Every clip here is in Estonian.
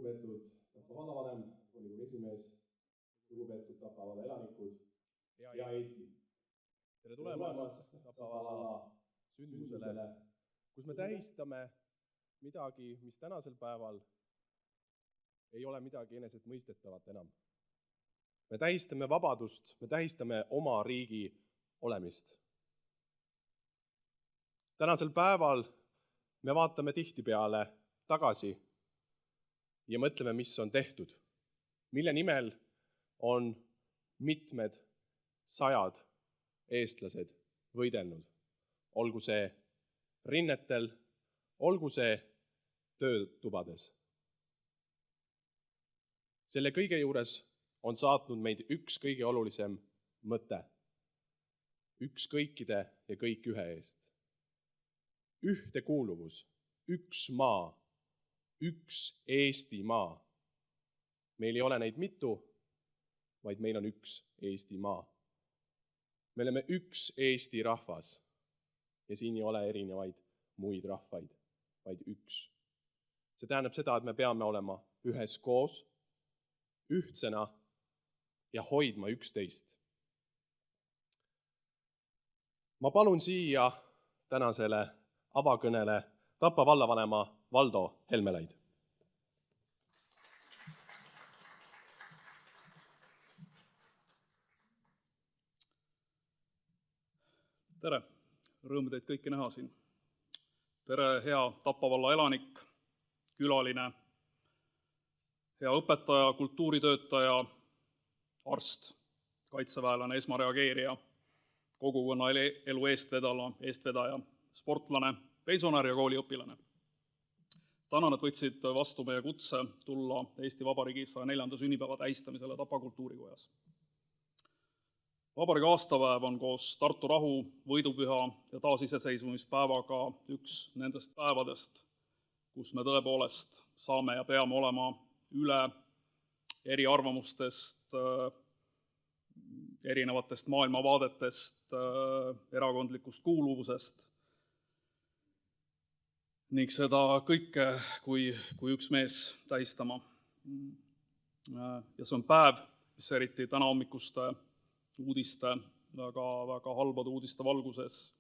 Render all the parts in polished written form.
lugupeetud Tapa vallavanem, volikogu esimees, lugupeetud Tapa valla elanikud ja Eesti. Tere tulemast Tapa valla sündmusele, kus me tähistame midagi, mis tänasel päeval ei ole midagi enesestmõistetavat enam. Me tähistame vabadust, me tähistame oma riigi olemist. Tänasel päeval me vaatame tihtipeale tagasi ja mõtleme, mis on tehtud, mille nimel on mitmed sajad eestlased võidelnud, olgu see rinnetel, olgu see töötubades. Selle kõige juures on saatnud meid üks kõige olulisem mõte, üks kõikide ja kõik ühe eest. Ühtekuuluvus, üks maa, üks Eesti maa. Meil ei ole neid mitu, vaid meil on üks Eesti maa. Me oleme üks Eesti rahvas ja siin ei ole erinevaid muid rahvaid, vaid üks. See tähendab seda, et me peame olema üheskoos, ühtsena ja hoidma üksteist. Ma palun siia tänasele avakõnele Tapa vallavanema Valdo Helmelaid. Tere, rõõmu teid kõiki näha siin. Tere, hea Tapa valla elanik, külaline, hea õpetaja, kultuuritöötaja, arst, kaitseväelane, esmareageerija, kogukonna elu eestvedaja, sportlane, pensionär ja kooliõpilane. Tänan, et võtsid vastu meie kutse tulla Eesti Vabariigi 104. sünnipäeva tähistamisele Tapa kultuurikojas. Vabariigi aastapäev on koos Tartu rahu, võidupüha ja taasiseseisvumispäevaga üks nendest päevadest, kus me tõepoolest saame ja peame olema üle eri arvamustest, erinevatest maailmavaadetest, erakondlikust kuuluvusest ning seda kõike kui üks mees tähistama. Ja see on päev, mis eriti täna hommikuste uudiste, väga halbade uudiste valguses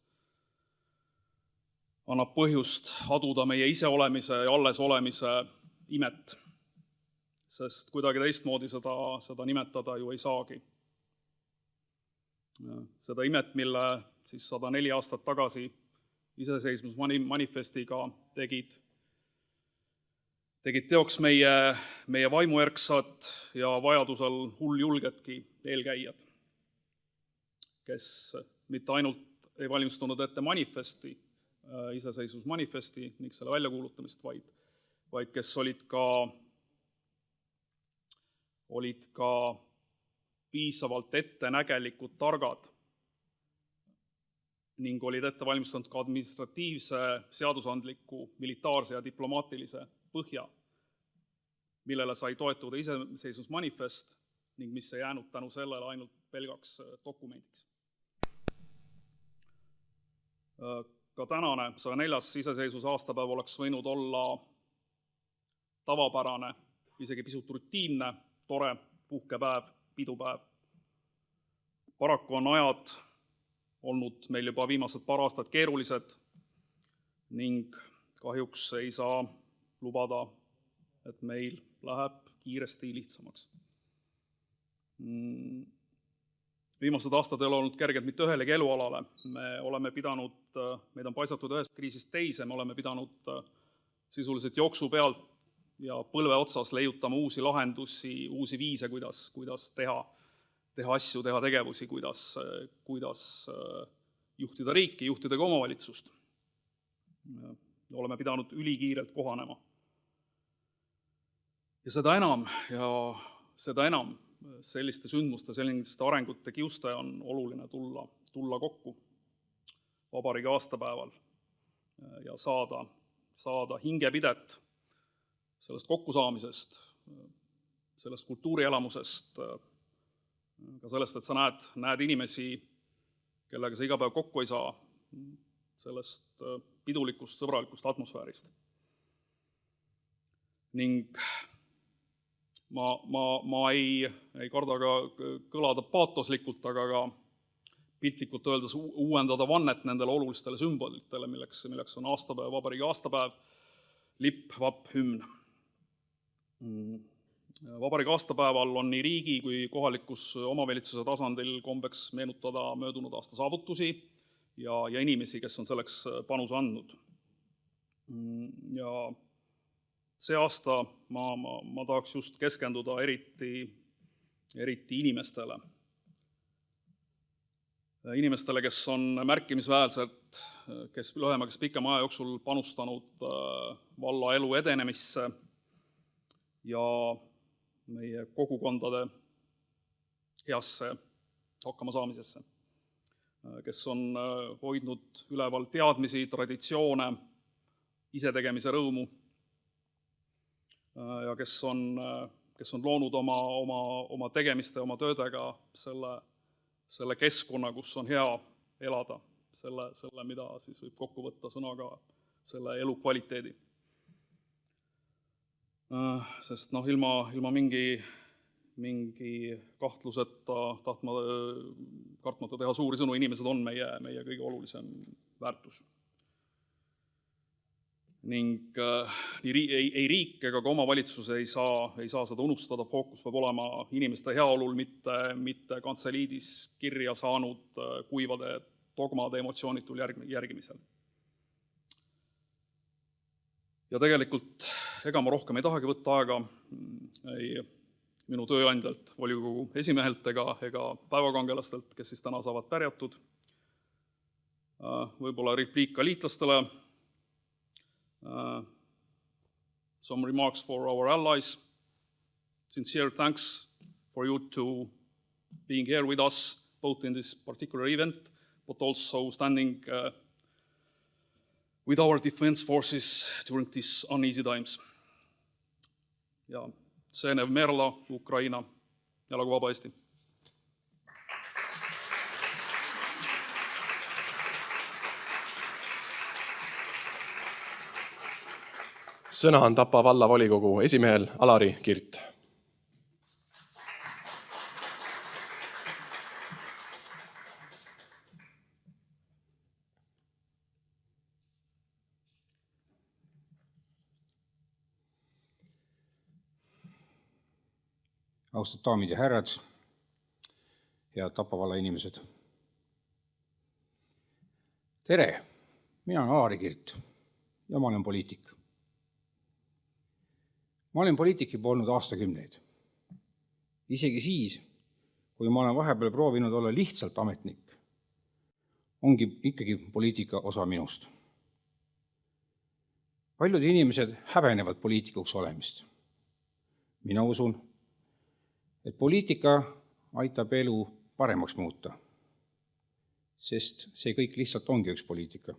annab põhjust aduda meie iseolemise ja allesolemise imet, sest kuidagi teistmoodi seda nimetada ju ei saagi. Seda imet, mille 104 aastat tagasi iseseisvumismanifestiga tegid teoks meie vaimuerksad ja vajadusel hulljulgedki eelkäijad, kes mitte ainult ei valmistunud ette manifesti, iseseisvusmanifesti ning selle väljakuulutamist, vaid kes olid ka piisavalt ettenägelikud, targad ning olid ette valmistanud ka administratiivse, seadusandliku, militaarse ja diplomaatilise põhja, millele sai toetuda iseseisvusmanifest ning mis ei jäänud tänu sellele ainult pelgaks dokumendiks. Ka tänane 104. iseseisvuse aastapäev oleks võinud olla tavapärane, isegi pisut rutiinne, tore puhkepäev, pidupäev. Paraku on ajad olnud meil juba viimased paar aastat keerulised ning kahjuks ei saa lubada, et meil läheb kiiresti lihtsamaks. Viimased aastad ei ole olnud kerged mitte ühelegi elualale. Meid on paisatud ühest kriisist teise, me oleme pidanud sisuliselt jooksu pealt ja põlve otsas leiutama uusi lahendusi, uusi viise, kuidas teha asju, teha tegevusi, kuidas juhtida riiki, juhtida ka omavalitsust. Oleme pidanud ülikiirelt kohanema. Ja seda enam selliste sündmuste, selliste arengute kiuste on oluline tulla kokku vabariigi aastapäeval ja saada hingepidet sellest kokkusaamisest, sellest kultuurielamusest, ka sellest, et sa näed inimesi, kellega sa iga päev kokku ei saa, sellest pidulikust, sõbralikust atmosfäärist. Ning ma ei karda ka kõlada paatoslikult, aga ka piltlikult öeldes uuendada vannet nendele olulistele sümbolitele, milleks on aastapäev, vabariigi aastapäev, lipp, vapp, hümn. Vabariigi aastapäeval on nii riigi kui kohalikus omavalitsuse tasandil kombeks meenutada möödunud aasta saavutusi ja inimesi, kes on selleks panuse andnud. Ja see aasta ma tahaks just keskenduda eriti inimestele. Inimestele, kes on märkimisväärselt, kes lühema, kes pikema aja jooksul panustanud valla elu edenemisse ja meie kogukondade heasse hakkamasaamisesse, kes on hoidnud üleval teadmisi, traditsioone, isetegemise rõõmu ja kes on loonud oma tegemiste, oma töödega selle keskkonna, kus on hea elada, selle, mida siis võib kokku võtta sõnaga selle elukvaliteedi. Sest ilma mingi kahtluseta, kartmata teha suuri sõnu, inimesed on meie kõige olulisem väärtus. Ning ei riik ega ka omavalitsus ei saa seda unustada, fookus peab olema inimeste heaolul, mitte kantseliidis kirja saanud kuivade dogmade emotsioonitul järgimisel. Ja tegelikult ega ma rohkem ei tahagi võtta aega minu tööandjalt, volikogu esimehelt ega päevakangelastelt, kes siis täna saavad pärjatud. Võib-olla repliik ka liitlastele. Some remarks for our allies. Sincere thanks for you to being here with us, both in this particular event, but also standing with our defense forces during these uneasy times. Ja Senev Merla, Ukraina, elagu vaba Eesti! Sõna on Tapa valla volikogu esimehel Alari Kirt. Austatud daamid ja härrad, head Tapa valla inimesed. Tere, mina olen Alari Kirt ja ma olen poliitik. Ma olen poliitik juba olnud aastakümneid. Isegi siis, kui ma olen vahepeal proovinud olla lihtsalt ametnik, ongi ikkagi poliitika osa minust. Paljud inimesed häbenevad poliitikuks olemist. Mina usun, et poliitika aitab elu paremaks muuta, sest see kõik lihtsalt ongi üks poliitika.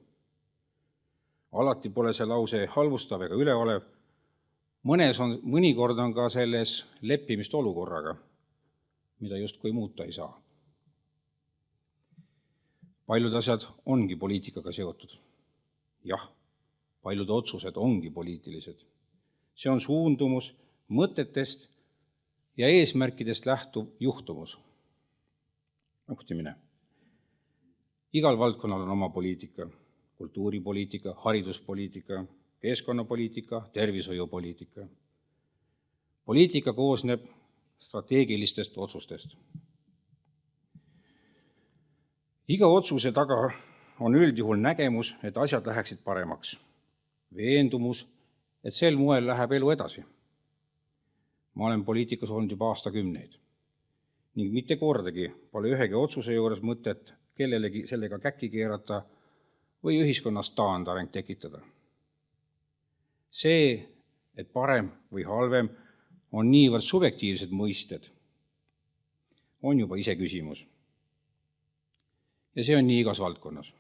Alati pole see lause halvustav ega üleolev, mõnikord on ka selles leppimist olukorraga, mida justkui muuta ei saa. Paljud asjad ongi poliitikaga seotud. Jah, paljud otsused ongi poliitilised. See on suundumus mõtetest ja eesmärkidest lähtuv juhtumus. Juhtimine. Igal valdkonnal on oma poliitika, kultuuripoliitika, hariduspoliitika, keskkonnapoliitika, tervishoiupoliitika. Poliitika koosneb strateegilistest otsustest. Iga otsuse taga on üldjuhul nägemus, et asjad läheksid paremaks. Veendumus, et sel moel läheb elu edasi. Ma olen poliitikas olnud juba aastakümneid ning mitte kordagi pole ühegi otsuse juures mõtet kellelegi sellega käkki keerata või ühiskonnas taandareng tekitada. See, et parem või halvem on niivõrd subjektiivsed mõisted, on juba ise küsimus. Ja see on nii igas valdkonnas.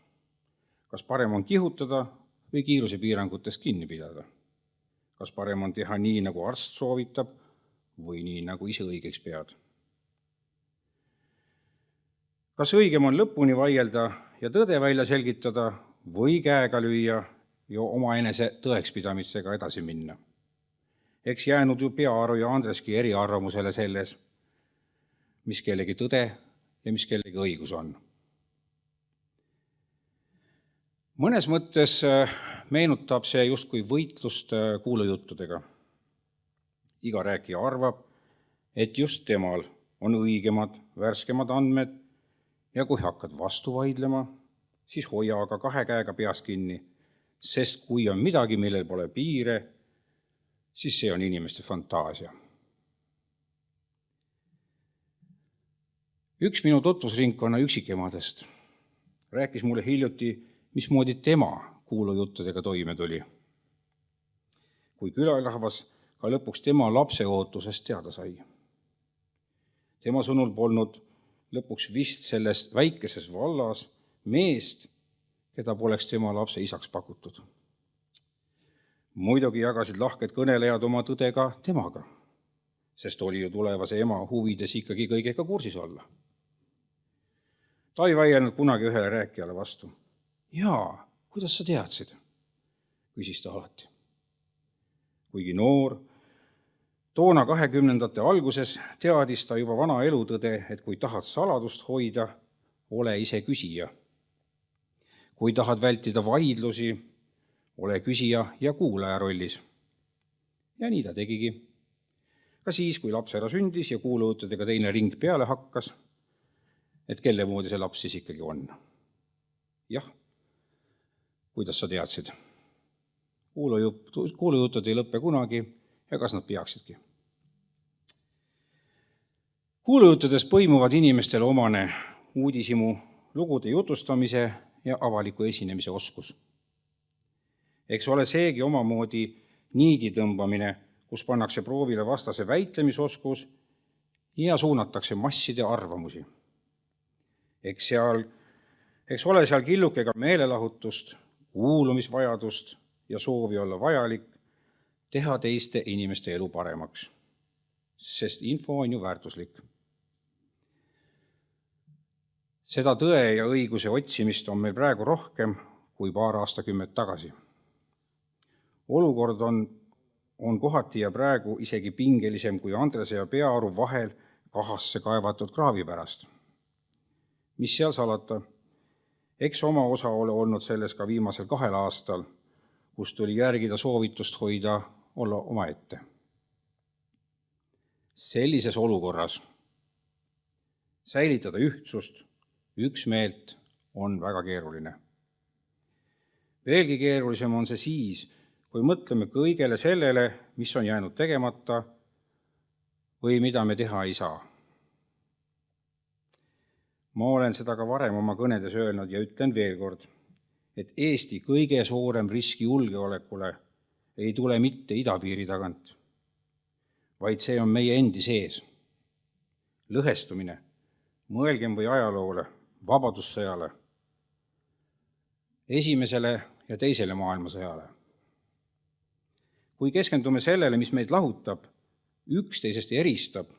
Kas parem on kihutada või kiirusepiirangutest kinni pidada? Kas parem on teha nii, nagu arst soovitab või nii, nagu ise õigeks pead? Kas õigem on lõpuni vaielda ja tõde välja selgitada või käega lüüa ja omaenese tõekspidamisega edasi minna? eks jäänud ju Peaaru ja Andreski eriarvamusele selles, mis kellegi tõde ja mis kellegi õigus on. Mõnes mõttes meenutab see justkui võitlust kuulujuttudega. Iga rääkija arvab, et just temal on õigemad, värskemad andmed ja kui hakkad vastu vaidlema, siis hoia aga 2 käega peast kinni, sest kui on midagi, millel pole piire, siis see on inimeste fantaasia. Üks minu tutvusringkonna üksikemadest rääkis mulle hiljuti, mismoodi tema kuulujuttudega toime tuli. Kui külarahvas ka lõpuks tema lapse ootusest teada sai. Tema sõnul polnud lõpuks vist selles väikeses vallas meest, keda poleks tema lapse isaks pakutud. Muidugi jagasid lahked kõnelejad oma tõde ka temaga, sest oli ju tulevase ema huvides ikkagi kõigega kursis olla. Ta ei väielnud kunagi ühele rääkijale vastu. Jaa, kuidas sa teadsid? Küsis ta alati. Kuigi noor, toona 20. alguses teadis ta juba vana elutõde, et kui tahad saladust hoida, ole ise küsija. Kui tahad vältida vaidlusi, ole küsija ja kuulaja rollis. Ja nii ta tegigi. Ka siis, kui laps ära sündis ja kuulujuttudega teine ring peale hakkas, et kelle moodi see laps siis ikkagi on. Jah, kuidas sa teadsid? Kuulujutud ei lõppe kunagi ja kas nad peaksidki. Kuulujuttudes põimuvad inimestele omane uudishimu, lugude jutustamise ja avaliku esinemise oskus. Eks ole seegi omamoodi niidi tõmbamine, kus pannakse proovile vastase väitlemisoskus ja suunatakse masside arvamusi. Eks ole seal killukega meelelahutust, kuulumisvajadust ja soovi olla vajalik, teha teiste inimeste elu paremaks, sest info on ju väärtuslik. Seda tõe ja õiguse otsimist on meil praegu rohkem kui paar aastakümmet tagasi. Olukord on kohati ja praegu isegi pingelisem kui Andrese ja Peaaru vahel kahasse kaevatud kraavi pärast. Mis seal salata? Eks oma osa ole olnud selles ka viimasel 2 aastal, kus tuli järgida soovitust hoida olla omaette. Sellises olukorras säilitada ühtsust, üksmeelt on väga keeruline. Veelgi keerulisem on see siis, kui mõtleme kõigele sellele, mis on jäänud tegemata või mida me teha ei saa. Ma olen seda ka varem oma kõnedes öelnud ja ütlen veel kord, et Eesti kõige suurem risk julgeolekule ei tule mitte idapiiri tagant, vaid see on meie endi sees. Lõhestumine, mõelgem või ajaloole, vabadussõjale, esimesele ja teisele maailmasõjale. Kui keskendume sellele, mis meid lahutab, üksteisest eristab,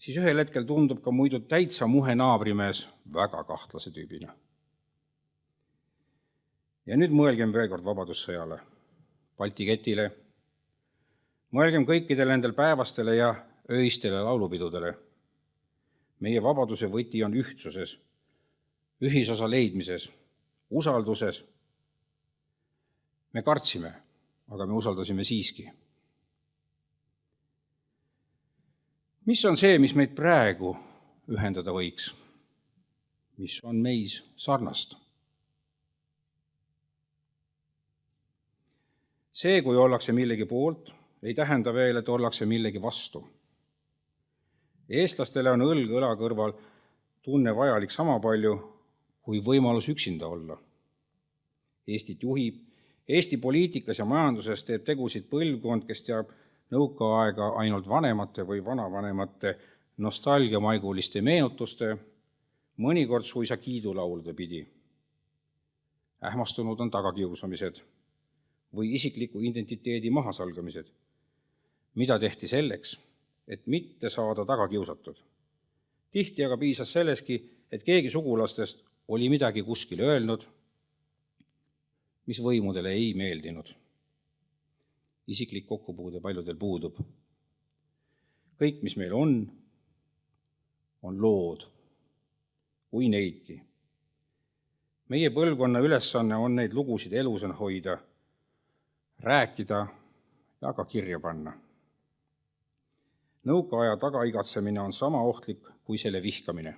siis ühel hetkel tundub ka muidu täitsa muhe naabrimees väga kahtlase tüübina. Ja nüüd mõelgem veel kord vabadussõjale, Balti ketile, mõelgem kõikidele nendel päevastele ja öistele laulupidudele. Meie vabaduse võti on ühtsuses, ühisosa leidmises, usalduses. Me kartsime, aga me usaldasime siiski. Mis on see, mis meid praegu ühendada võiks? Mis on meis sarnast? See, kui ollakse millegi poolt, ei tähenda veel, et ollakse millegi vastu. Eestlastele on õlg õla kõrval tunne vajalik sama palju, kui võimalus üksinda olla. Eestit juhib, Eesti poliitikas ja majanduses teeb tegusid põlvkond, kes teab nõukaaega ainult vanemate või vanavanemate nostalgiamaiguliste meenutuste, mõnikord suisa kiidulaulude pidi. Ähmastunud on tagakiusamised või isikliku identiteedi mahasalgamised, mida tehti selleks, et mitte saada tagakiusatud. Tihti aga piisas selleski, et keegi sugulastest oli midagi kuskil öelnud, mis võimudele ei meeldinud. isiklik kokkupuude paljudel puudub. Kõik, mis meil on lood, kui neidki. Meie põlvkonna ülesanne on neid lugusid elusana hoida, rääkida ja ka kirja panna. Nõukaaja tagaigatsemine on sama ohtlik kui selle vihkamine.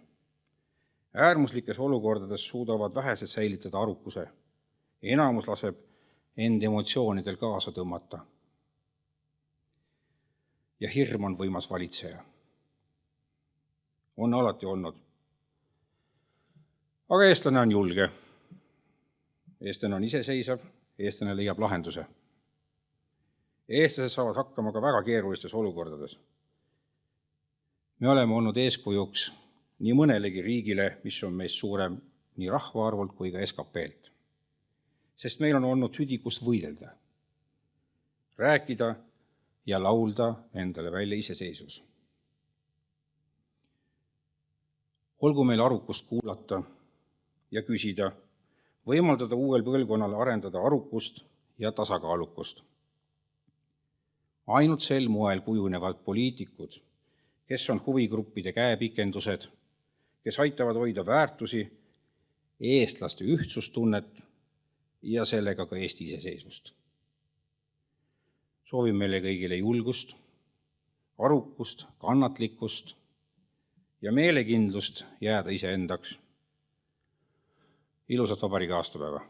Äärmuslikes olukordades suudavad vähesed säilitada arukuse. Enamus laseb end emotsioonidel kaasa tõmmata. Ja hirm on võimas valitseja. On alati olnud. Aga eestlane on julge. Eestlane on iseseisav, eestlane leiab lahenduse. Eestlased saavad hakkama ka väga keerulistes olukordades. Me oleme olnud eeskujuks nii mõnelegi riigile, mis on meist suurem nii rahvaarvult kui ka SKP-lt. Sest meil on olnud südikust võidelda, rääkida ja laulda endale välja iseseisvus. Olgu meil arukust kuulata ja küsida, võimaldada uuel põlvkonnal arendada arukust ja tasakaalukust. Ainult sel moel kujunevad poliitikud, kes on huvigruppide käepikendused, kes aitavad hoida väärtusi, eestlaste ühtsustunnet ja sellega ka Eesti iseseisvust. Soovin meile kõigile julgust, arukust, kannatlikkust ja meelekindlust jääda iseendaks. Ilusat vabariigi aastapäeva!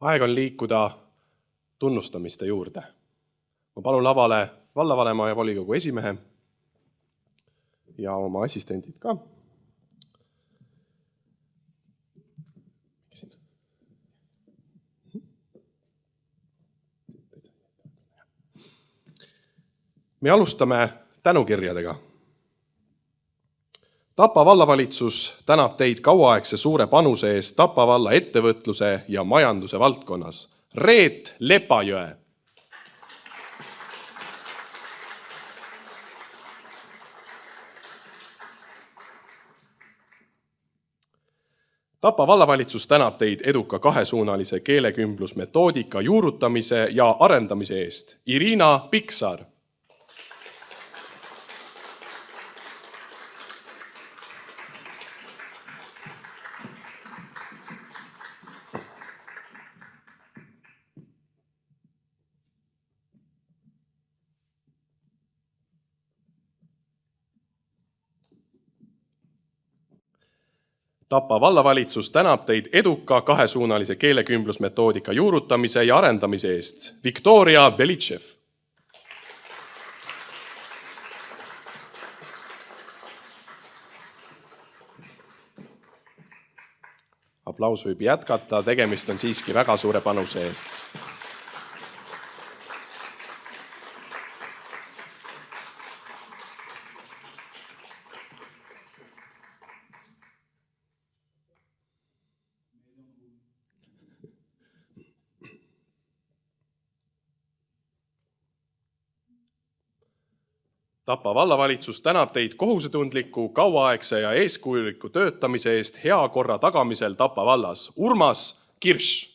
Aeg on liikuda tunnustamiste juurde. Ma palun lavale vallavanema ja volikogu esimehe ja oma assistendid ka. Me alustame tänukirjadega. Tapa vallavalitsus tänab teid kauaaegse suure panuse eest Tapa valla ettevõtluse ja majanduse valdkonnas. Reet Lepajõe. Tapa vallavalitsus tänab teid eduka kahesuunalise keelekümblusmetoodika juurutamise ja arendamise eest. Irina Piksar. Tapa vallavalitsus tänab teid eduka kahesuunalise keelekümblusmetoodika juurutamise ja arendamise eest. Viktoria Belitšev. Aplaus võib jätkata, tegemist on siiski väga suure panuse eest. Tapa vallavalitsus tänab teid kohusetundliku, kauaaegse ja eeskujuliku töötamise eest hea korra tagamisel Tapa vallas. Urmas Kirš.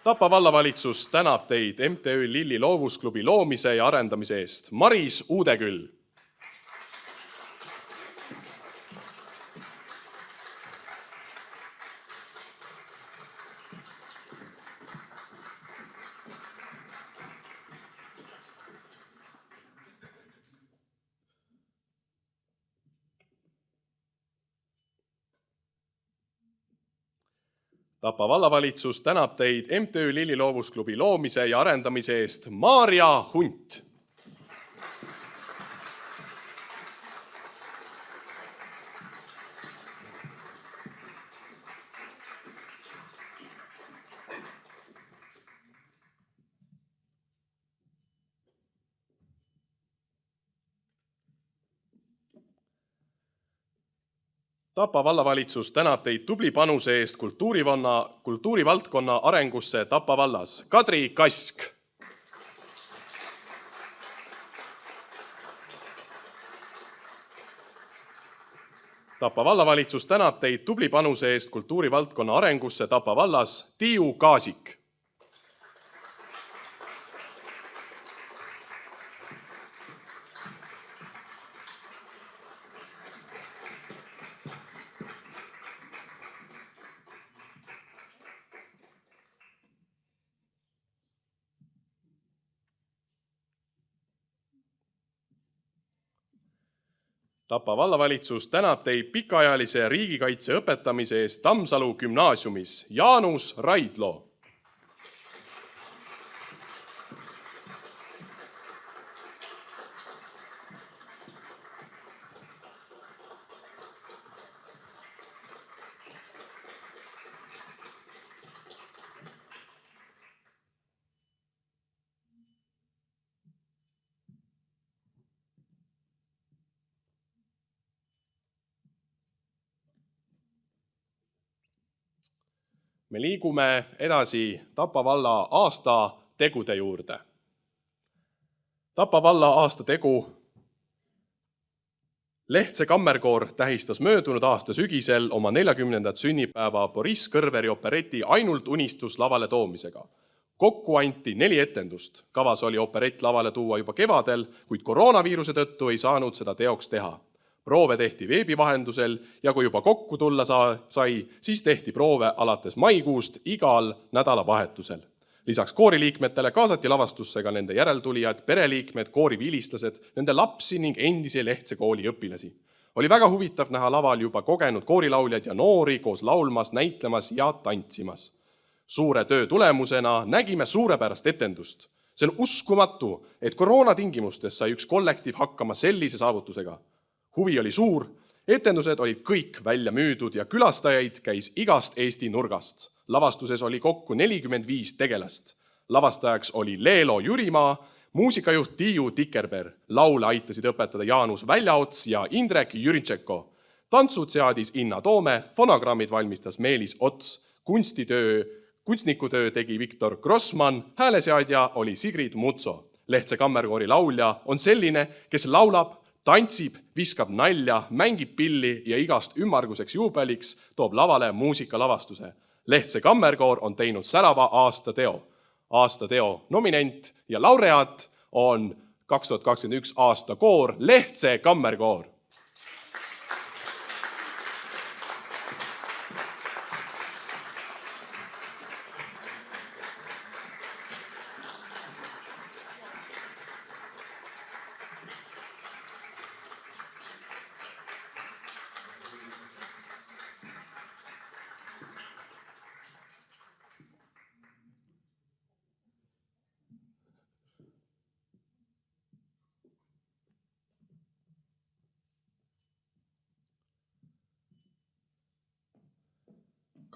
Tapa vallavalitsus tänab teid MTÜ Lilli loovusklubi loomise ja arendamise eest. Maris Uudeküll. Tapa vallavalitsus tänab teid MTÜ Lilli loovusklubi loomise ja arendamise eest. Maarja Hunt. Tapa vallavalitsus tänab teid tubli panuse eest kultuurivaldkonna arengusse Tapa vallas. Kadri Kask. Tapa vallavalitsus tänab teid tubli panuse eest kultuurivaldkonna arengusse Tapa vallas. Tiiu Kaasik. Tapa vallavalitsus tänab teid pikaajalise riigikaitse õpetamise eest Tammsalu gümnaasiumis. Jaanus Raidlo. Me liigume edasi Tapa valla aasta tegude juurde. Tapa valla aasta tegu. Lehtse kammerkoor tähistas möödunud aasta sügisel oma 40. sünnipäeva Boriss Kõrveri opereti Ainult unistus lavale toomisega. Kokku anti 4 etendust. Kavas oli operett lavale tuua juba kevadel, kuid koroonaviiruse tõttu ei saanud seda teoks teha. Proove tehti veebi vahendusel ja kui juba kokku tulla sai, siis tehti proove alates maikuust igal nädalavahetusel. Lisaks kooriliikmetele kaasati lavastusse ka nende järeltulijad, pereliikmed, koorivilistlased, nende lapsi ning endisi Lehtse kooli õpilasi. Oli väga huvitav näha laval juba kogenud koorilauljad ja noori koos laulmas, näitlemas ja tantsimas. Suure töö tulemusena nägime suurepärast etendust. See on uskumatu, et koroonatingimustes sai üks kollektiiv hakkama sellise saavutusega. Huvi oli suur, etendused olid kõik välja müüdud ja külastajaid käis igast Eesti nurgast. Lavastuses oli kokku 45 tegelast. Lavastajaks oli Leelo Jürimaa, muusikajuht Tiiu Tikerber. Laule aitasid õpetada Jaanus Väljaots ja Indrek Jüritšeko. Tantsud seadis Inna Toome, fonogrammid valmistas Meelis Ots, kunstnikutöö tegi Viktor Grossmann, hääleseadja oli Sigrid Mutso. Lehtse kammerkoori laulja on selline, kes laulab, tantsib, viskab nalja, mängib pilli ja igast ümmarguseks juubeliks toob lavale muusikalavastuse. Lehtse kammerkoor on teinud särava aastateo. Aastateo nominent ja laureaat on 2021 aasta koor Lehtse kammerkoor.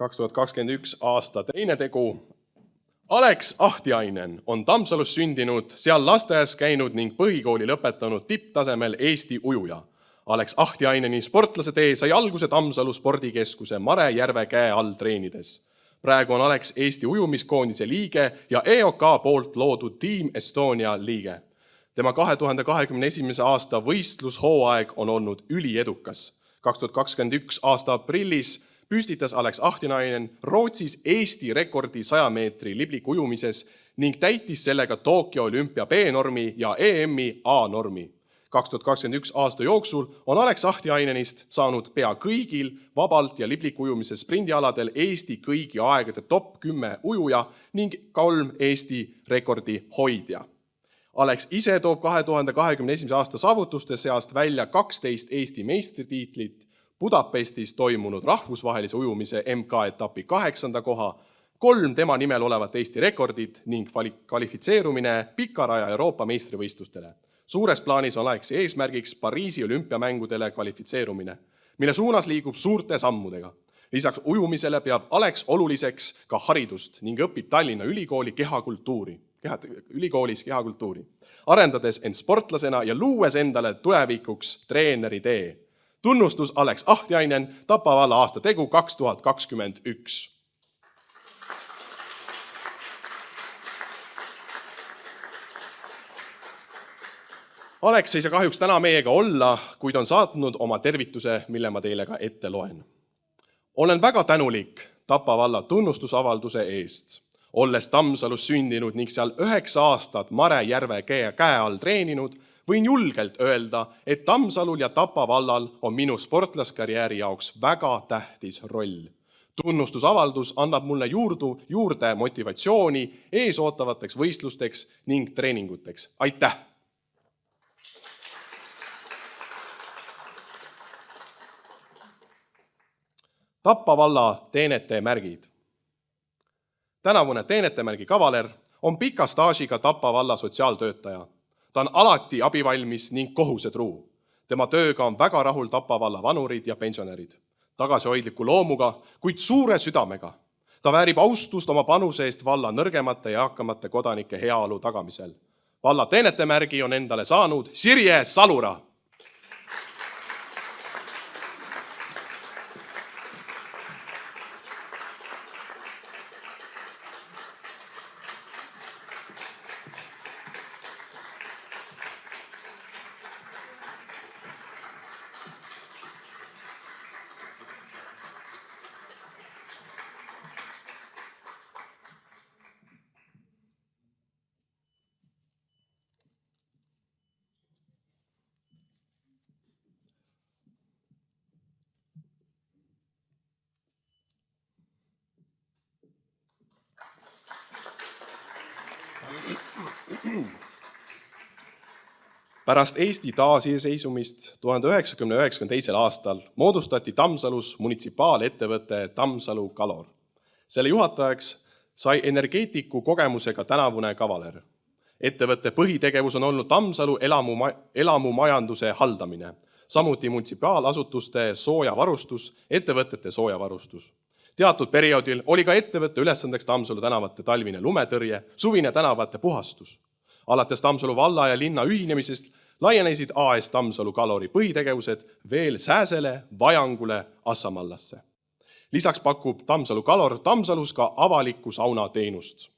– 2021 aasta teine tegu. Alex Ahtiainen on Tammsalus sündinud, seal lasteaias käinud ning põhikooli lõpetanud tipptasemel Eesti ujuja. Alex Ahtiaineni sportlase tee sai alguse Tammsalu spordikeskuse Mare Järve käe all treenides. Praegu on Alex Eesti ujumiskoondise liige ja EOK poolt loodud Team Estonia liige. Tema 2021. aasta võistlushooaeg on olnud üliedukas. 2021 aasta aprillis püstitas Alex Ahtiainen Rootsis Eesti rekordi 100 meetri liblikujumises ning täitis sellega Tokyo olümpia B-normi ja EM-i A-normi. 2021 aasta jooksul on Alex Ahtiainenist saanud pea kõigil vabalt ja liblikujumise sprindialadel Eesti kõigi aegade top 10 ujuja ning 3 Eesti rekordi hoidja. Alex ise toob 2021. aasta saavutuste seast välja 12 Eesti meistritiitlit, Budapestis toimunud rahvusvahelise ujumise MK-etapi 8. koha, 3 tema nimel olevat Eesti rekordit ning kvalifitseerumine pikaraja Euroopa meistrivõistlustele. Suures plaanis on Alexi eesmärgiks Pariisi olümpiamängudele kvalifitseerumine, mille suunas liigub suurte sammudega. Lisaks ujumisele peab Alex oluliseks ka haridust ning õpib Tallinna ülikoolis kehakultuuri, arendades end sportlasena ja luues endale tulevikuks treeneri tee. Tunnustus Alex Ahtiainen, Tapa valla aastategu 2021. Alex ei saa kahjuks täna meiega olla, kuid on saatnud oma tervituse, mille ma teile ka ette loen. Olen väga tänulik Tapa valla tunnustusavalduse eest. Olles Tammsalus sündinud ning seal 9 aastat Mare Järve käe all treeninud, võin julgelt öelda, et Tammsalul ja Tapa vallal on minu sportlaskarjääri jaoks väga tähtis roll. Tunnustusavaldus annab mulle juurde motivatsiooni eesootavateks võistlusteks ning treeninguteks. Aitäh! Tapa valla teenete märgid. Tänavune teenetemärgi kavaler on pika staažiga Tapa valla sotsiaaltöötaja. Ta on alati abivalmis ning kohusetruu. Tema tööga on väga rahul Tapa valla vanurid ja pensionärid. Tagasihoidliku loomuga, kuid suure südamega. Ta väärib austust oma panuse eest valla nõrgemate ja eakamate kodanike heaolu tagamisel. Valla teenetemärgi on endale saanud Sirje Salura. Pärast Eesti taasiseseisvumist 1992. aastal moodustati Tammsalus munitsipaalettevõte Tammsalu Kalor. Selle juhatajaks sai energeetiku kogemusega tänavune kavaler. Ettevõtte põhitegevus on olnud Tammsalu elamumajanduse haldamine, samuti munitsipaalasutuste soojavarustus, ettevõtete soojavarustus. Teatud perioodil oli ka ettevõtte ülesandeks Tammsalu tänavate talvine lumetõrje, suvine tänavate puhastus. Alates Tammsalu valla ja linna ühinemisest laienesid AS Tammsalu Kalori põhitegevused veel Sääsele, Vajangule, Assamallasse. Lisaks pakub Tammsalu Kalor Tammsalus ka avaliku sauna teenust.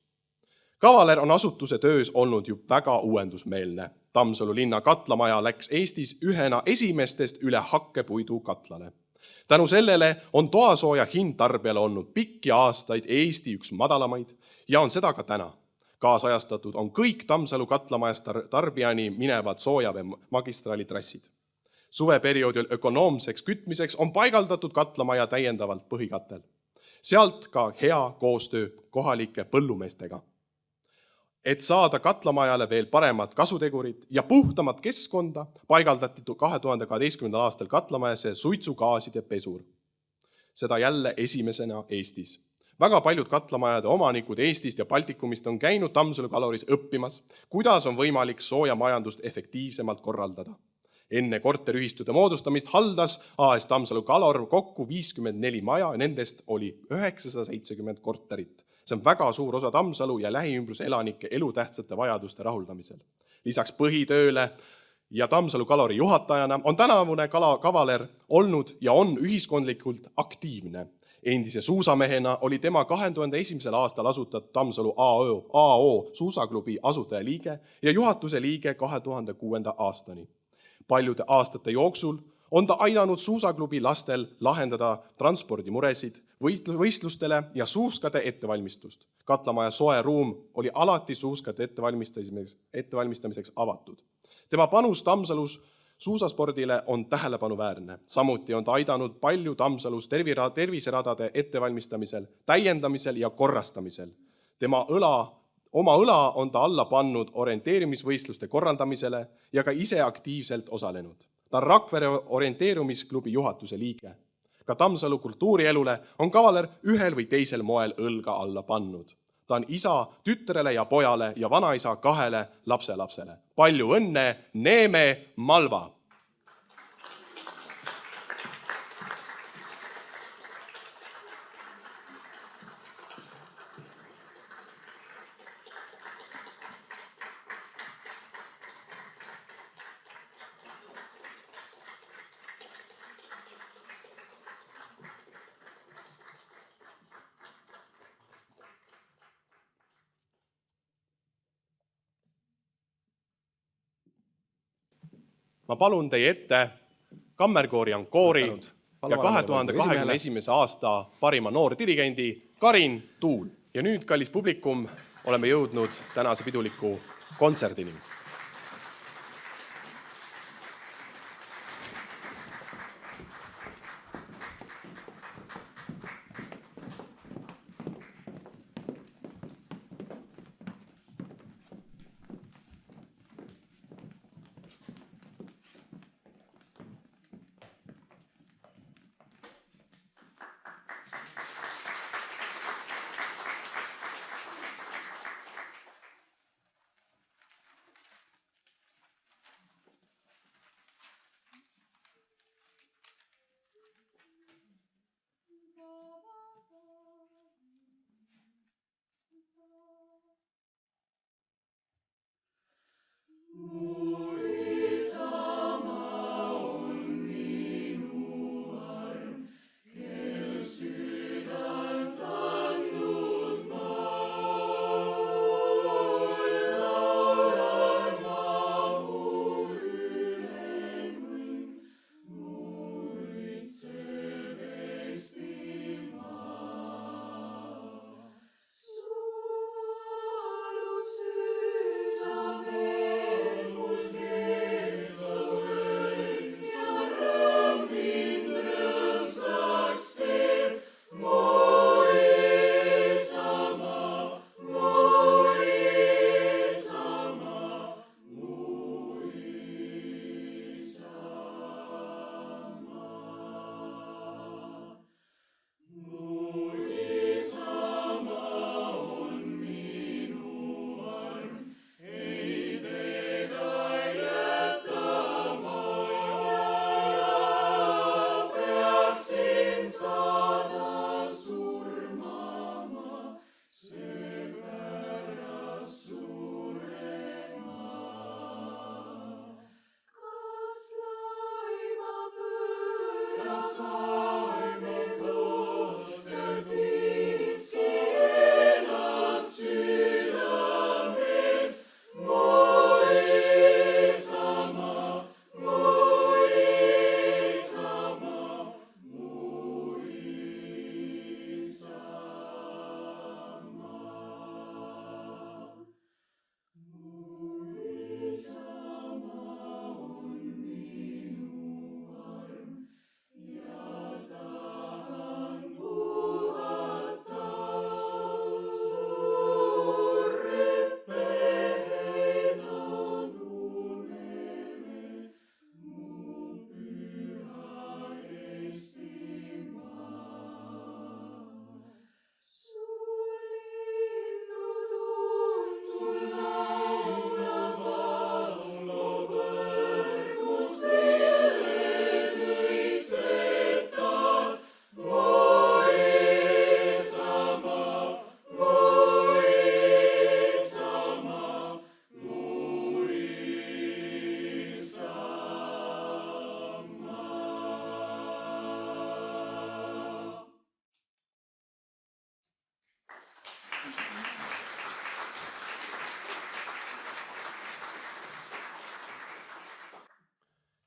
Kavaler on asutuse töös olnud ju väga uuendusmeelne. Tammsalu linna katlamaja läks Eestis ühena esimestest üle hakkepuidu katlale. Tänu sellele on toasooja hind tarbijale olnud pikki aastaid Eesti üks madalamaid ja on seda ka täna. Kaasajastatud on kõik Tammsalu katlamajast tarbijani minevad soojavee magistraalitrassid. Suveperioodil ökonoomseks kütmiseks on paigaldatud katlamaja täiendavalt põhikatel. Sealt ka hea koostöö kohalike põllumeestega. Et saada katlamajale veel paremad kasutegurid ja puhtamat keskkonda, paigaldati 2012. aastal katlamajasse suitsugaaside pesur. Seda jälle esimesena Eestis. Väga paljud katlamajade omanikud Eestist ja Baltikumist on käinud Tammsalu Kaloris õppimas, kuidas on võimalik soojamajandust efektiivsemalt korraldada. Enne korteriühistute moodustamist haldas AS Tammsalu Kalor kokku 54 maja ja nendest oli 970 korterit. See on väga suur osa Tammsalu ja lähiümbruse elanike elutähtsate vajaduste rahuldamisel. Lisaks põhitööle ja Tammsalu Kalori juhatajana on tänavune kavaler olnud ja on ühiskondlikult aktiivne. Endise suusamehena oli tema 2001. aastal asutatud Tammsalu AO suusaklubi asutajaliige ja juhatuse liige 2006. aastani. Paljude aastate jooksul on ta aidanud suusaklubi lastel lahendada transpordimuresid, võistlustele ja suuskade ettevalmistust. Katlamaja soe ruum oli alati suuskade ettevalmistamiseks avatud. Tema panus Tammsalus suusaspordile on tähelepanuväärne. Samuti on ta aidanud palju Tammsalus terviseradade ettevalmistamisel, täiendamisel ja korrastamisel. Oma õla on ta alla pannud orienteerimisvõistluste korraldamisele ja ka ise aktiivselt osalenud. Ta on Rakvere orienteerumisklubi juhatuse liige. Ka Tammsalu kultuurielule on kavaler ühel või teisel moel õlga alla pannud. Ta on isa tütrele ja pojale ja vanaisa 2 lapselapsele. Palju õnne, Neeme Malva! ma palun teie ette kammerkoori ankoori ja 2021. aasta parima noordirigendi Karin Tuul. Ja nüüd, kallis publikum, oleme jõudnud tänase piduliku kontserdini.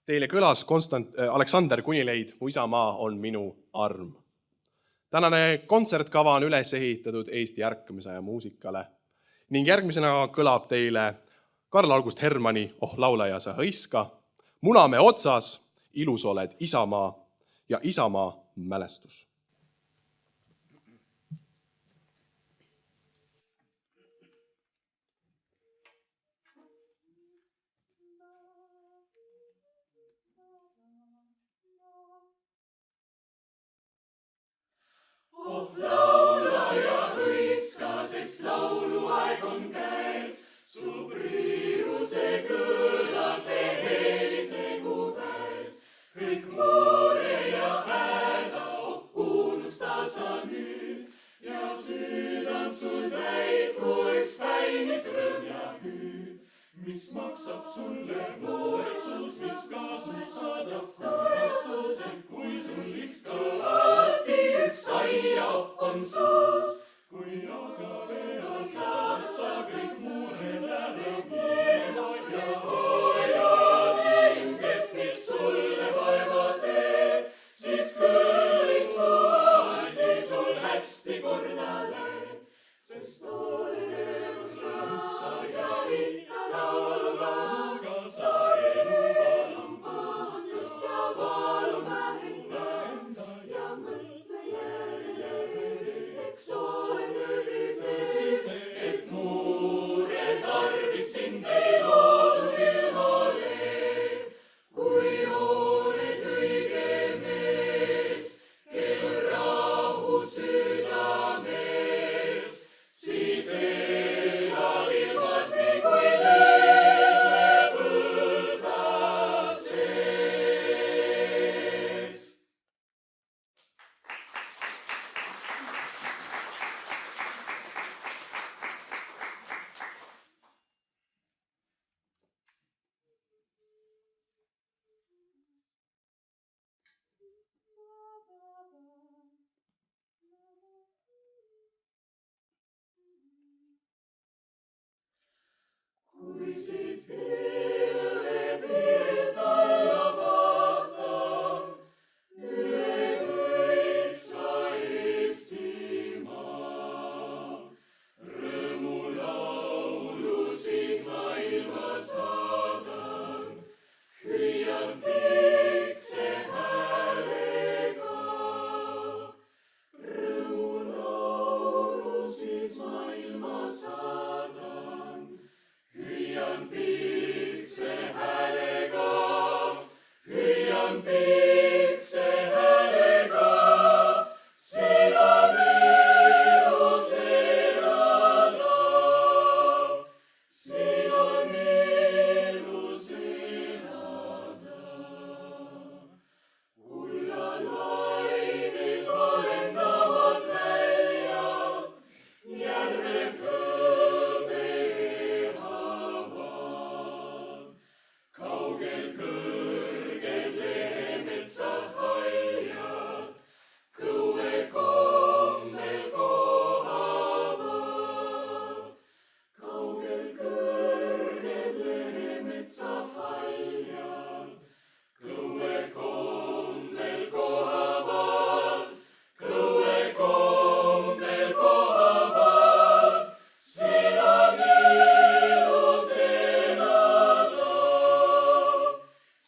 Teile kõlas Aleksander Kunileid Mu isamaa on minu arm. Tänane kontsertkava on üles ehitatud Eesti ärkamisaja muusikale ning järgmisena kõlab teile Karl August Hermanni Oh laulaja sa hõiska, Munamäe otsas, Ilus oled isamaa ja Isamaa mälestus. Oh laulaja hõiska, sest lauluaeg on käes, su priiuse kõla, see helisegu käes. Kõik mure ja häda, unusta sa nüüd ja südant sul täitku üks päimis rõõm ja hüüd. Mis maksab sulle mursus, mis kasu saadab kurstused, kui sul ikka alati üks aia on suus. Kui aga veel saad sa kõik mured ära meela ja hoiad hinges hästi kordale, sest oled sa ja ikka lauluga, sa elu palun puhtust ja valu vähenda ja mõtle jälle, eks ole tõsi see, et muure tarvis sind ei loodud ilmale. Kui oled õige mees, kel rahu südames, siis elad ilmas nii kui lillepõõsa sees. Kui siit pilvepiirilt alla vaatan, üle õitsa Eestimaa, rõõmulaulu siis maailma saadan, hüüan pikse häälega. Rõõmulaulu siis maailma saadan, hüüan pikse häälega, hüüan pikse häälega, siin on ilus elada, siin on ilus elada. Kullalainil valendavad väljad, järved hõõmehavad, kaugel kõrged lehemetsad haljad, kõue kommel kohavad, kaugel kõrged lehemetsad haljad, kõue kommel kohavad, kõue kommel kohavad, siin on ilus elada,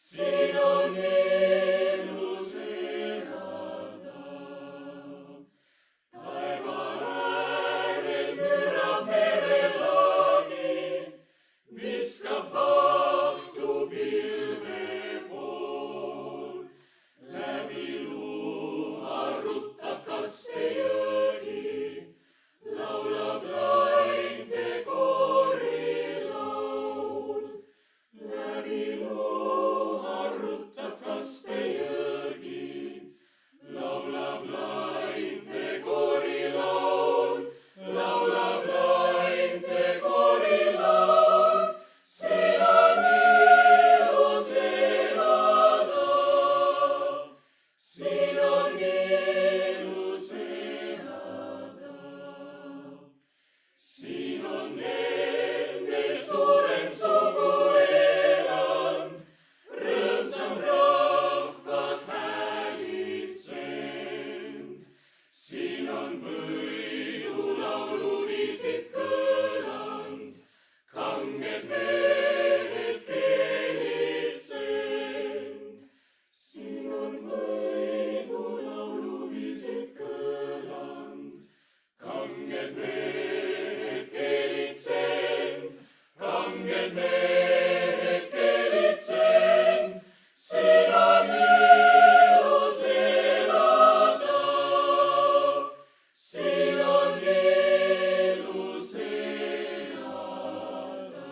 siin on ilus elada. Taeva äärel mürab merelagi, viskab vahtu pilve pool, läbi luha ruttab kaste jõgi, laulab lainte koorilaul. Läbi luha ruttab kaste jõgi, laulab lainte koorilaul, laulab lainte koorilaul. Siin on ilus elada, siin on ilus elada. Siin on enne suurem sugueland, rõõmsam rahvas häälitsend. Siin on võidulauluviisid kõlanud, kanged mehed keelitsend. Siin on võidulauluviisid kõlanud, kanged mehed keelitsend, kanged mehed keelitsend. Siin on ilus elada, siin on ilus elada.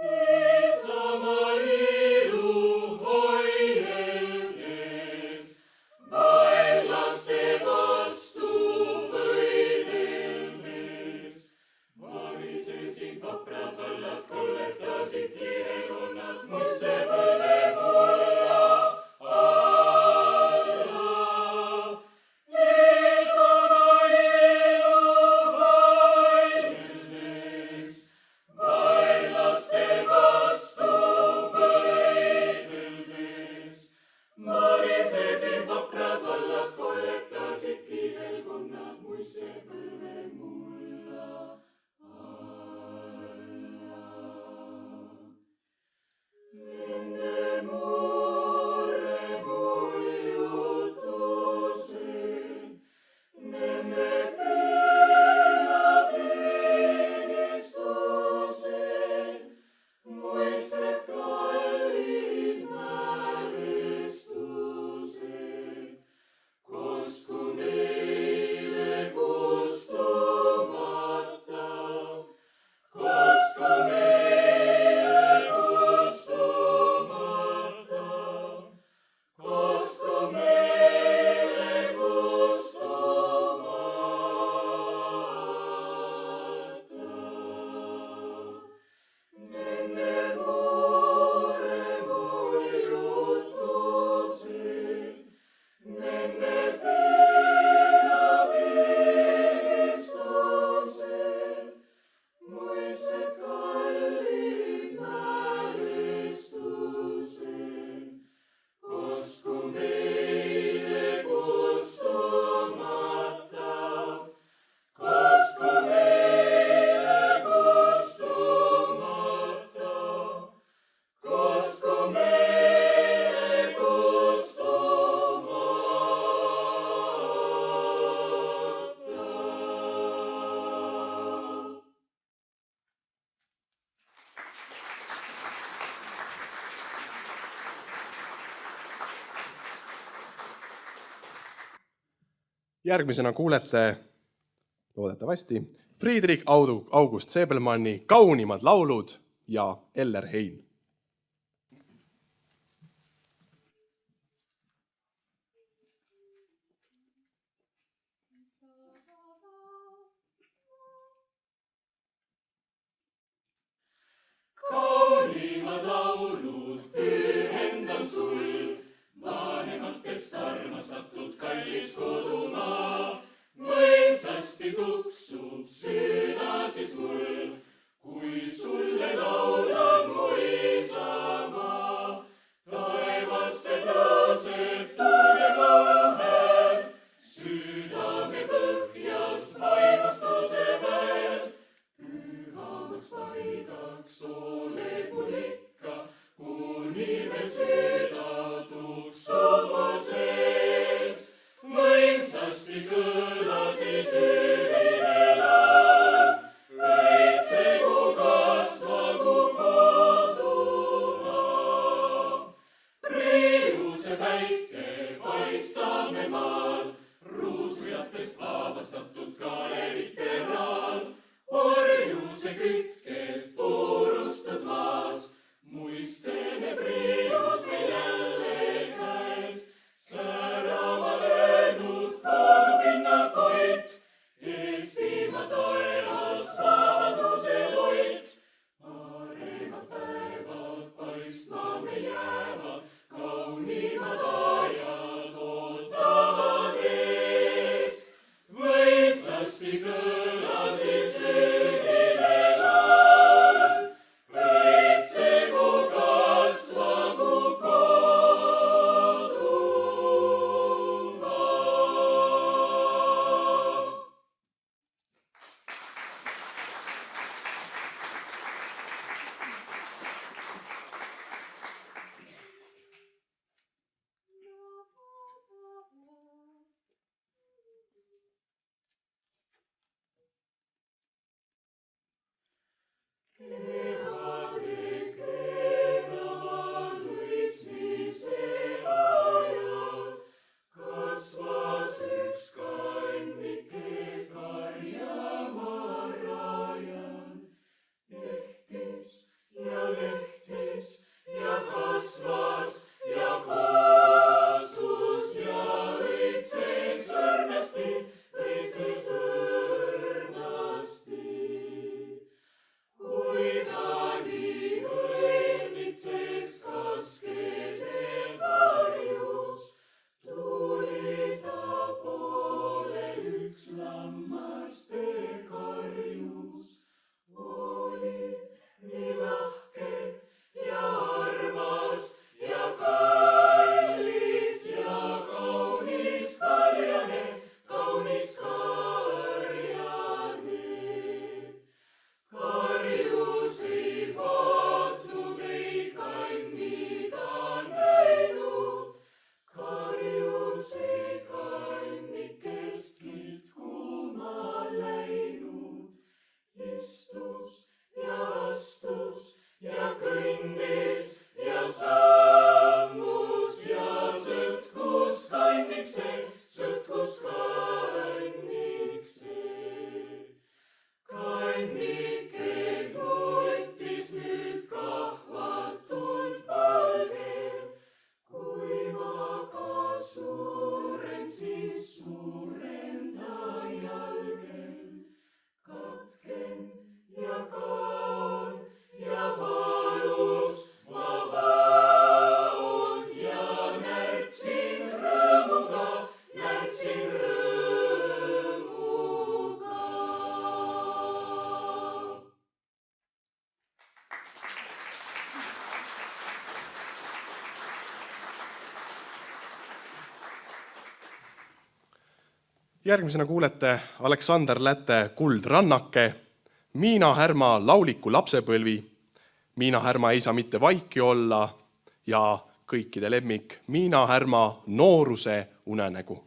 Isamaa ilu hoieldes, vaenlaste vastu võideldes. Varisesid vaprad vallad, kolletasid kihelkonnad, musse põlve mulla alla. Isamaa ilu hoieldes, vaenlaste vastu võideldes. Varisesid vaprad vallad, kolletasid kihelkonnad, musse põlve mulla alla. Nende mure muljutused, nende pühapigistused, muistsed kallid mälestused, kostku meile kustumata, kostku meile kustumata, kostku meile kustumata. Nende mure muljutused, nende pühapigistused, muistsed kallid mälestused, kostku meile kustumata, kostku meile kustumata, kostku meile kustumata. Järgmisena kuulete loodetavasti Friedrich August Sebelmanni Kaunimad laulud ja Eller Hein. Kaunimad laulud pühendan sul, vanematest armastatud kallis kodumaa. Mõisasti tuksub süda siis mul, kui sulle laulan mu isamaa. Taevasse tõuseb tugev lauluhääl, südame põhjast vaimustuse väel. Pühamaks paigaks oled mul ikka, kuni veel süda tuksub mu sees. Võimsasti kõlasis ühine laul, õitsegu kasvagu kodumaa. Priiuse päike paistab meil maal, ruusujatest vabastatud Kalevite raal. Orjuse kütkes purustud maas, muistsene priius meil jälle käes. Särama löönud kodupinna toit, Eestimaa taevas vabaduse luit. Paremad päevad paistma meil jäävad, kaunimad ajad ootavad ees. Võimsasti kõlasis ühine laul, õitsegu kasvagu kodumaa. Järgmisena kuulete Aleksander Läte Kuldrannake, Miina Härma lauliku Lapsepõlvi, Miina Härma ei saa mitte vaiki olla ja kõikide lemmik Miina Härma Nooruse unenägu.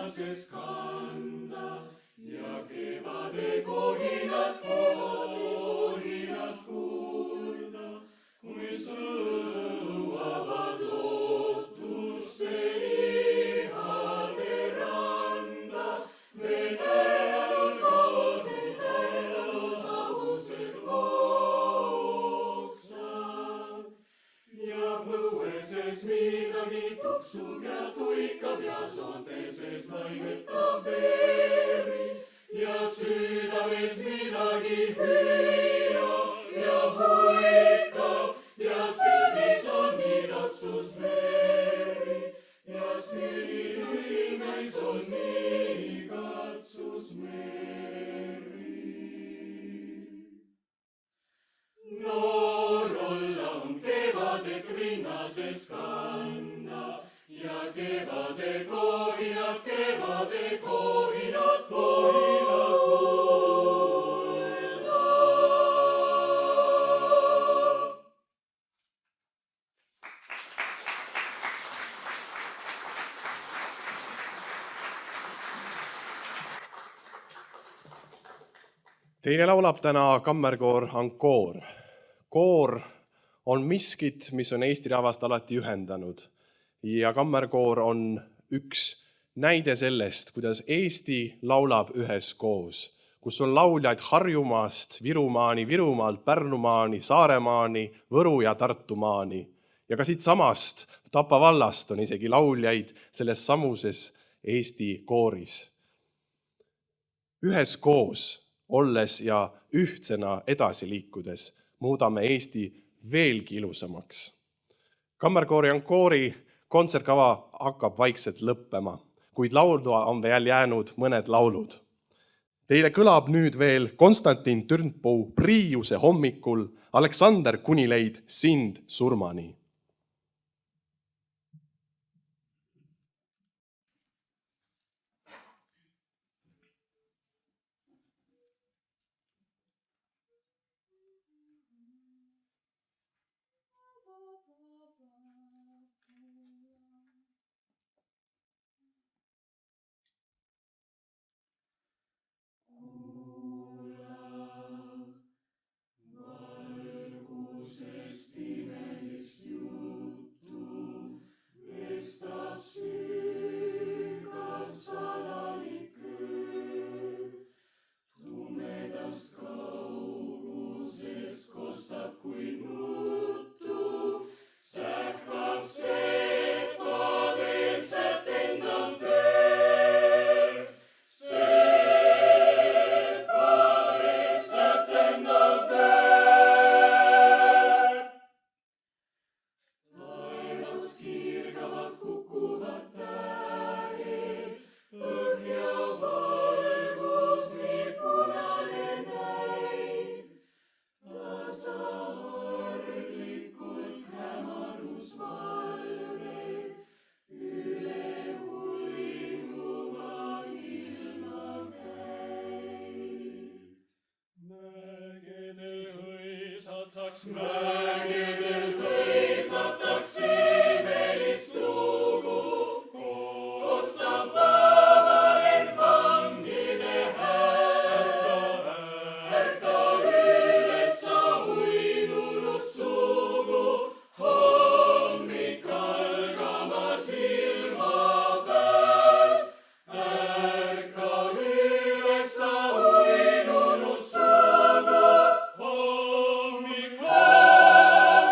rinnases kanda ja kevade kohinad kuulda, kui sõuavad lootusse ihade randa. Vedelnud vahused vooksad ja põueses midagi tuksub ja tuikab ja soonteses lainetab veeri ja südames midagi hüüab ja huikab ja silmis on igatsusmeeri ja silmis on igatsusmeeri. Noor olla on kevade rinnases kanda ja kevade kohinad kuulda. Teile laulab täna kammerkoor Ankoor. Koor on miskit, mis on Eesti rahvast alati ühendanud. Ja kammerkoor on üks näide sellest, kuidas Eesti laulab üheskoos, kus on lauljaid Harjumaast, Virumaani, Virumaalt, Pärnumaani, Saaremaani, Võru ja Tartumaani. Ja ka siit samast Tapa vallast on isegi lauljaid selles samuses Eesti kooris. Üheskoos olles ja ühtsena edasi liikudes muudame Eesti veelgi ilusamaks. Kammerkoori Ankoori kontsertkava hakkab vaikselt lõppema, kuid laulda on veel jäänud mõned laulud. Teile kõlab nüüd veel Konstantin Türnpuu Priiuse hommikul, Aleksander Kunileid Sind surmani. Mägedel hõisataks imelist lugu, kostab vabanend vangide hääl. Ärka üles sa uinunud sugu, hommik algamas ilma peal. Ärka üles sa uinunud sugu, hommik algamas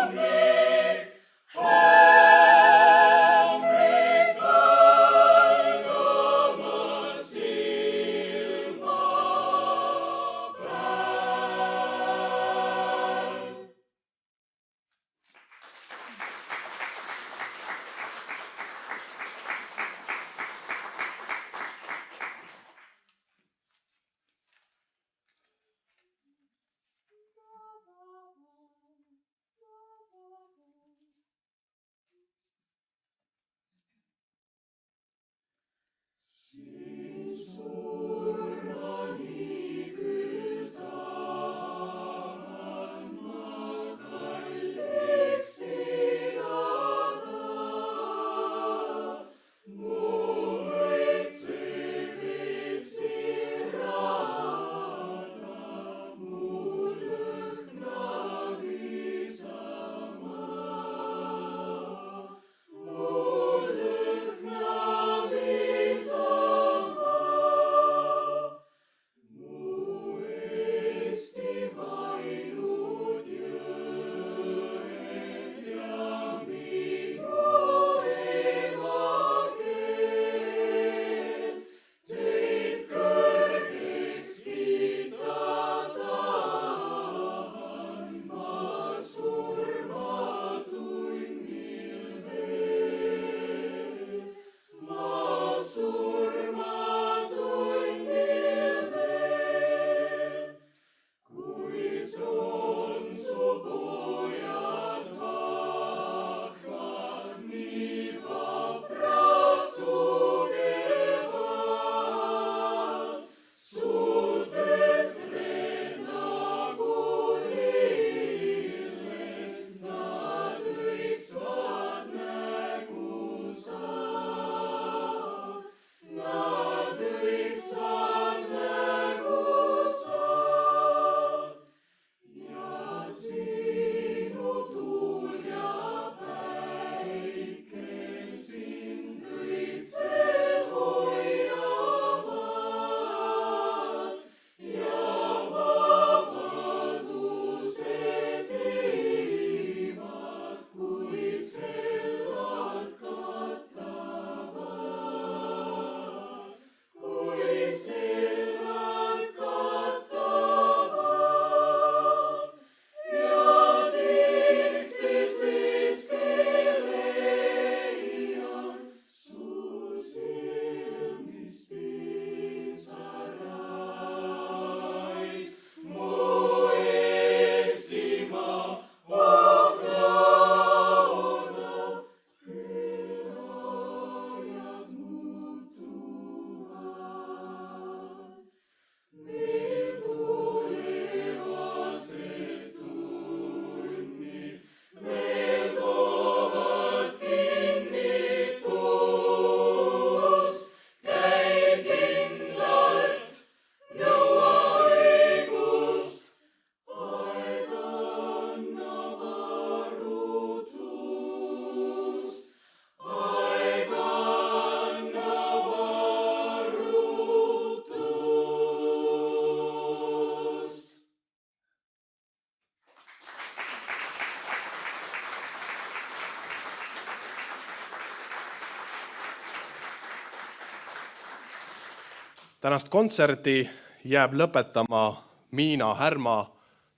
Tänast kontserti jääb lõpetama Miina Härma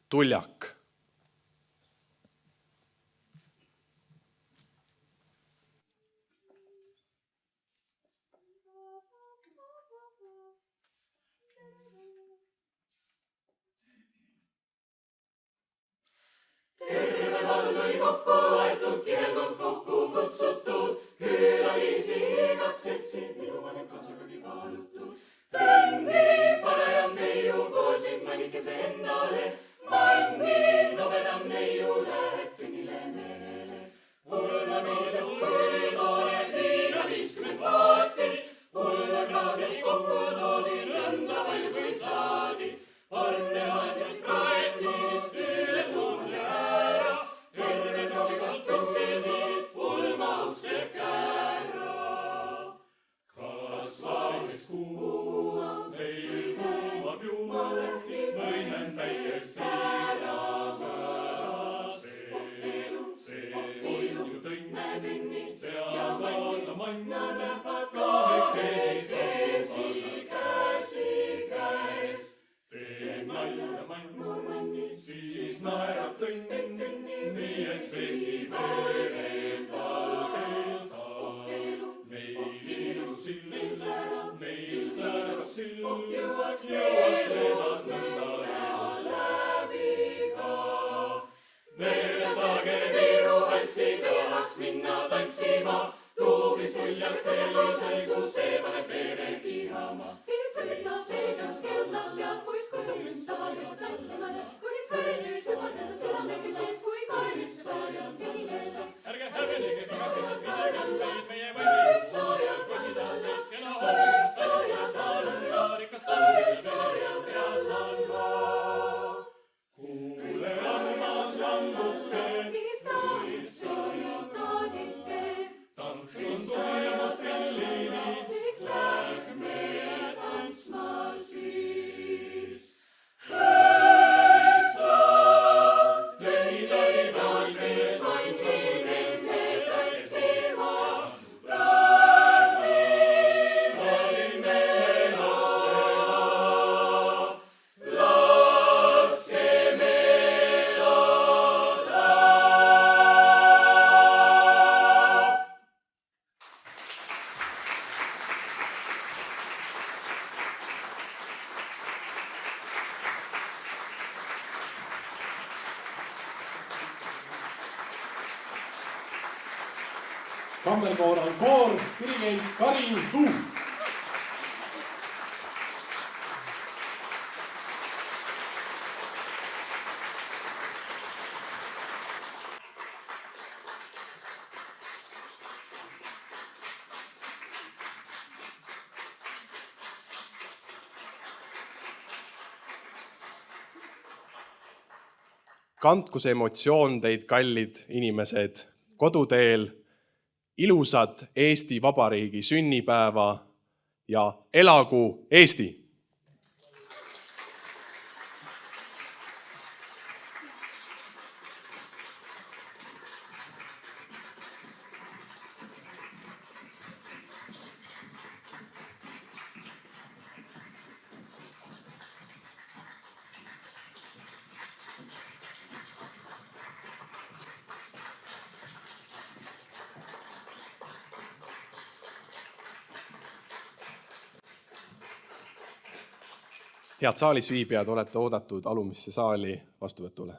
Tuljak. Terve vald oli kokku aetud, kihelkond kokku kutsutud, külalisi igat seltsi, viruvanem kaasagagi kaalutud. Tõnni parajam neiu koosid mõnikese endale, manni nobedam neiu läheb kõnnile mehele. Pulma miidu ülitoore, viina 50 vaati, pulma kraavjad kokku toodi, rõnda palju kui saadi. Artehaaselt praeti vist üle tuule ära, terve troobikalt püssisid pulma ukse kära. Kas vahes kuuma, meil kuumab jumaleti, võinen päikest säärasa. See ju tõnni, seal vaata manna nähvad kahekesi käes. Teeb nalja manni, siis naerab tõnni, nii et seisi veerel talgel. Meil särab sill, jõuaks levast nõnda näos läbi ka. Veeretage Viru valsi, tahaks minna tantsima, tuublis tuljak tellises, kus see paneb veere kihama. Selgans kerutab ja kuis kutsub ja tantsima, kuis päris sümadena südamegi sees, kui kailis saajad vilmeles. Ärge häbenege, sagakesed vilmeles, meie võimis saajad kositalle, kena hommikust sajas vallla, rikas talvis sajas peas alla. Kuule armas lambuke, mis tahes soojub taadike, tants on tulemas pillini, siis lähme tantsma siis. Hõissa, tõni taadikes vaimsime me tantsima, praegu valime laskeme elada. Kammerkoor on koor, dirigent Karin Tuum. Kandku see emotsioon teid, kallid inimesed, koduteel, ilusat Eesti Vabariigi sünnipäeva ja elagu Eesti! Head saalis viibijad, olete oodatud alumisse saali vastuvõtule.